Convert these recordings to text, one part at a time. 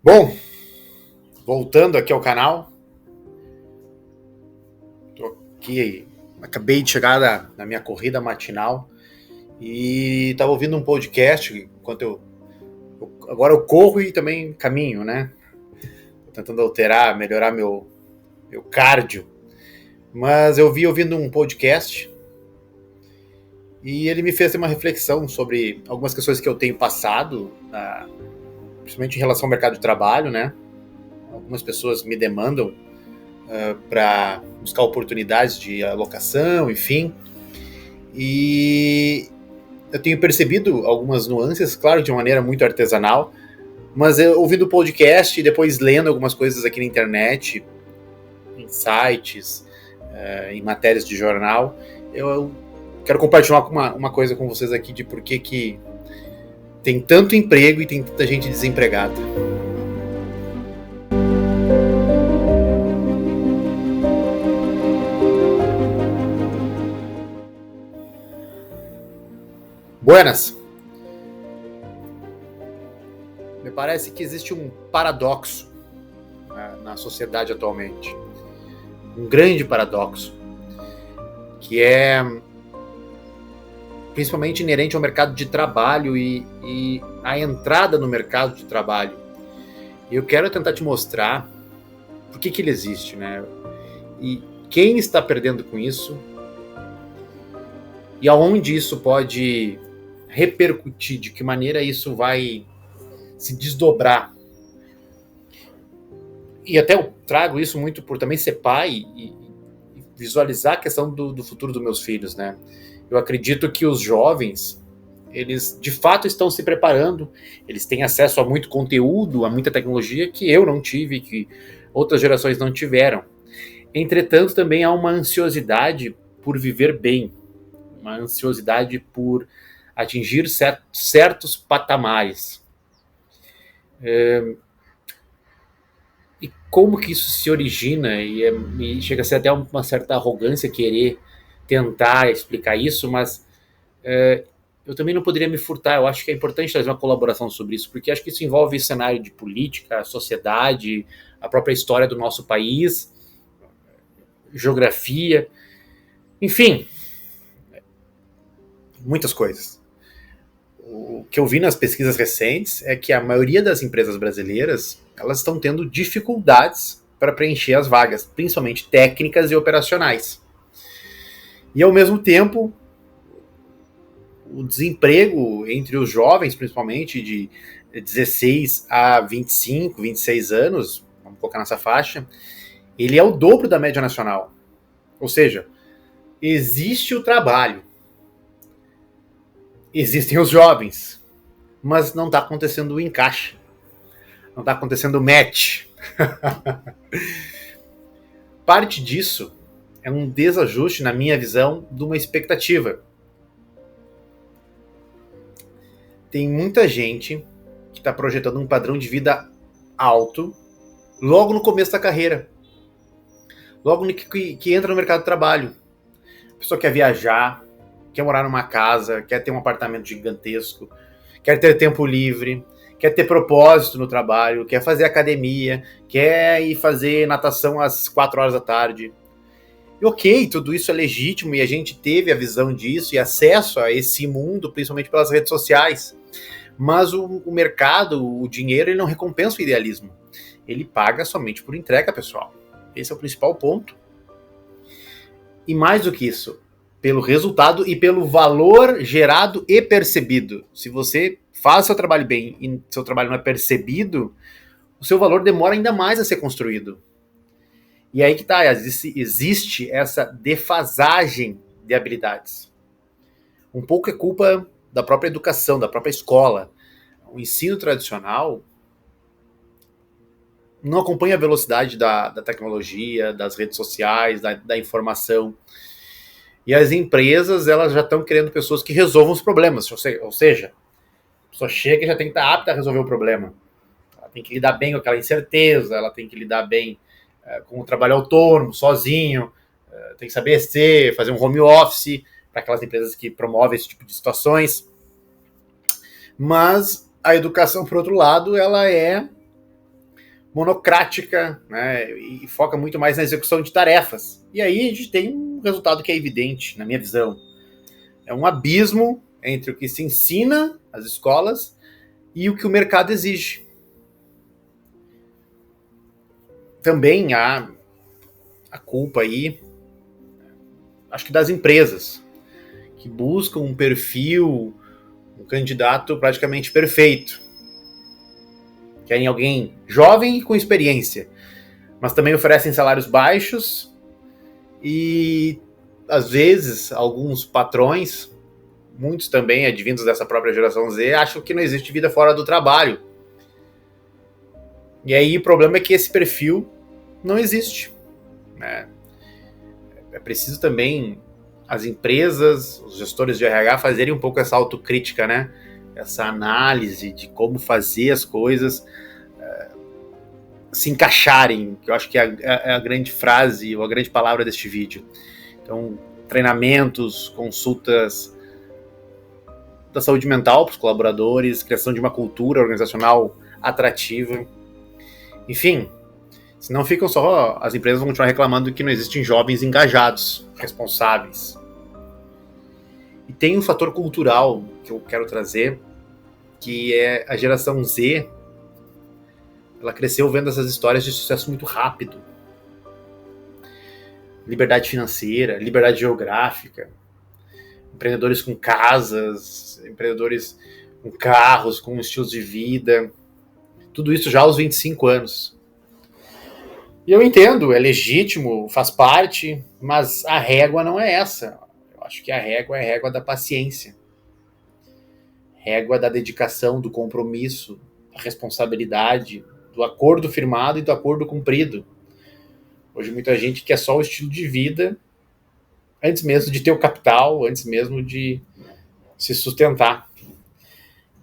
Bom, voltando aqui ao canal, tô aqui, acabei de chegar na minha corrida matinal e estava ouvindo um podcast enquanto agora eu corro e também caminho, né? Tô tentando alterar, melhorar meu cardio, mas eu vi ouvindo um podcast e ele me fez ter uma reflexão sobre algumas questões que eu tenho passado, principalmente em relação ao mercado de trabalho, né? Algumas pessoas me demandam para buscar oportunidades de alocação, enfim. E eu tenho percebido algumas nuances, claro, de uma maneira muito artesanal, mas eu ouvindo o podcast e depois lendo algumas coisas aqui na internet, em sites, em matérias de jornal, eu quero compartilhar uma coisa com vocês aqui de por que tem tanto emprego e tem tanta gente desempregada. Buenas! Me parece que existe um paradoxo na sociedade atualmente. Um grande paradoxo, que é principalmente inerente ao mercado de trabalho e a entrada no mercado de trabalho. E eu quero tentar te mostrar por que ele existe, né? E quem está perdendo com isso e aonde isso pode repercutir, de que maneira isso vai se desdobrar. E até eu trago isso muito por também ser pai e visualizar a questão do futuro dos meus filhos, né? Eu acredito que os jovens, eles de fato estão se preparando, eles têm acesso a muito conteúdo, a muita tecnologia que eu não tive, que outras gerações não tiveram. Entretanto, também há uma ansiosidade por viver bem, uma ansiosidade por atingir certos patamares. E como que isso se origina? E chega a ser até uma certa arrogância querer tentar explicar isso, mas eu também não poderia me furtar. Eu acho que é importante trazer uma colaboração sobre isso, porque acho que isso envolve cenário de política, sociedade, a própria história do nosso país, geografia, enfim, muitas coisas. O que eu vi nas pesquisas recentes é que a maioria das empresas brasileiras, elas estão tendo dificuldades para preencher as vagas, principalmente técnicas e operacionais. E ao mesmo tempo, o desemprego entre os jovens, principalmente de 16 a 25, 26 anos, vamos colocar nessa faixa, ele é o dobro da média nacional. Ou seja, existe o trabalho, existem os jovens, mas não está acontecendo o encaixe, não está acontecendo o match. Parte disso é um desajuste, na minha visão, de uma expectativa. Tem muita gente que está projetando um padrão de vida alto logo no começo da carreira, logo que entra no mercado de trabalho. A pessoa quer viajar, quer morar numa casa, quer ter um apartamento gigantesco, quer ter tempo livre, quer ter propósito no trabalho, quer fazer academia, quer ir fazer natação às 4 horas da tarde. E ok, tudo isso é legítimo e a gente teve a visão disso e acesso a esse mundo, principalmente pelas redes sociais. Mas o mercado, o dinheiro, ele não recompensa o idealismo. Ele paga somente por entrega, pessoal. Esse é o principal ponto. E mais do que isso, pelo resultado e pelo valor gerado e percebido. Se você faz seu trabalho bem e seu trabalho não é percebido, o seu valor demora ainda mais a ser construído. E aí que tá, existe essa defasagem de habilidades. Um pouco é culpa da própria educação, da própria escola. O ensino tradicional não acompanha a velocidade da tecnologia, das redes sociais, da informação. E as empresas, elas já estão querendo pessoas que resolvam os problemas. Ou seja, a pessoa chega e já tem que estar apta a resolver o problema. Ela tem que lidar bem com aquela incerteza, ela tem que lidar bem com o trabalho autônomo, sozinho, tem que saber fazer um home office para aquelas empresas que promovem esse tipo de situações. Mas a educação, por outro lado, ela é monocrática, né, e foca muito mais na execução de tarefas. E aí a gente tem um resultado que é evidente, na minha visão. É um abismo entre o que se ensina às escolas e o que o mercado exige. Também há a culpa aí, acho que das empresas, que buscam um perfil, um candidato praticamente perfeito. Querem alguém jovem e com experiência, mas também oferecem salários baixos e, às vezes, alguns patrões, muitos também advindos dessa própria geração Z, acham que não existe vida fora do trabalho. E aí o problema é que esse perfil não existe, né? É preciso também as empresas, os gestores de RH fazerem um pouco essa autocrítica, né? Essa análise de como fazer as coisas se encaixarem, que eu acho que é a grande frase ou a grande palavra deste vídeo. Então, treinamentos, consultas da saúde mental para os colaboradores, criação de uma cultura organizacional atrativa. Enfim, senão ficam só, as empresas vão continuar reclamando que não existem jovens engajados, responsáveis. E tem um fator cultural que eu quero trazer, que é a geração Z. Ela cresceu vendo essas histórias de sucesso muito rápido. Liberdade financeira, liberdade geográfica, empreendedores com casas, empreendedores com carros, com estilos de vida. Tudo isso já aos 25 anos. E eu entendo, é legítimo, faz parte, mas a régua não é essa. Eu acho que a régua é a régua da paciência. Régua da dedicação, do compromisso, da responsabilidade, do acordo firmado e do acordo cumprido. Hoje muita gente quer só o estilo de vida antes mesmo de ter o capital, antes mesmo de se sustentar.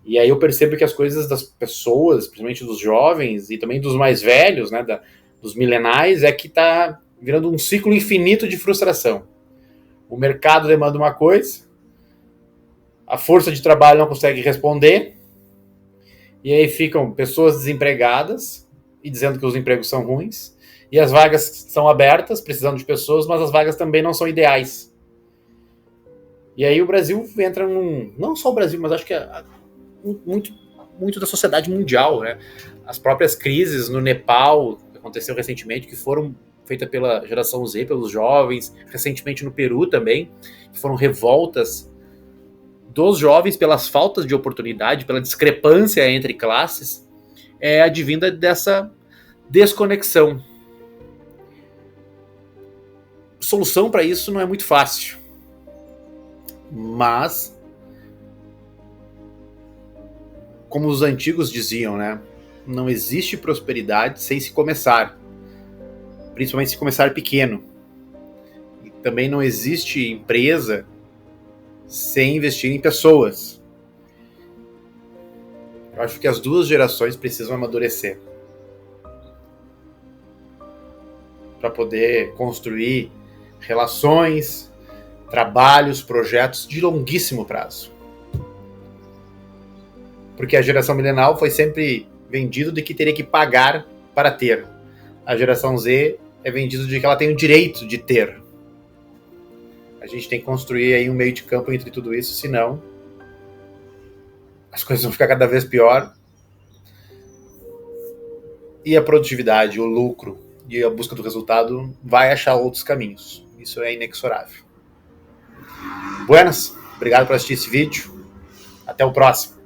E aí eu percebo que as coisas das pessoas, principalmente dos jovens e também dos mais velhos, né, dos milenais, é que está virando um ciclo infinito de frustração. O mercado demanda uma coisa, a força de trabalho não consegue responder, e aí ficam pessoas desempregadas e dizendo que os empregos são ruins, e as vagas são abertas, precisando de pessoas, mas as vagas também não são ideais. E aí o Brasil entra num... Não só o Brasil, mas acho que muito da sociedade mundial, né? As próprias crises no Nepal, que aconteceu recentemente, que foram feitas pela geração Z, pelos jovens, recentemente no Peru também, que foram revoltas dos jovens pelas faltas de oportunidade, pela discrepância entre classes, é advinda dessa desconexão. Solução para isso não é muito fácil, mas como os antigos diziam, né? Não existe prosperidade sem se começar, principalmente se começar pequeno. E também não existe empresa sem investir em pessoas. Eu acho que as duas gerações precisam amadurecer para poder construir relações, trabalhos, projetos de longuíssimo prazo. Porque a geração milenial foi sempre vendido de que teria que pagar para ter. A geração Z é vendido de que ela tem o direito de ter. A gente tem que construir aí um meio de campo entre tudo isso, senão as coisas vão ficar cada vez pior. E a produtividade, o lucro e a busca do resultado vai achar outros caminhos. Isso é inexorável. Buenas, obrigado por assistir esse vídeo. Até o próximo.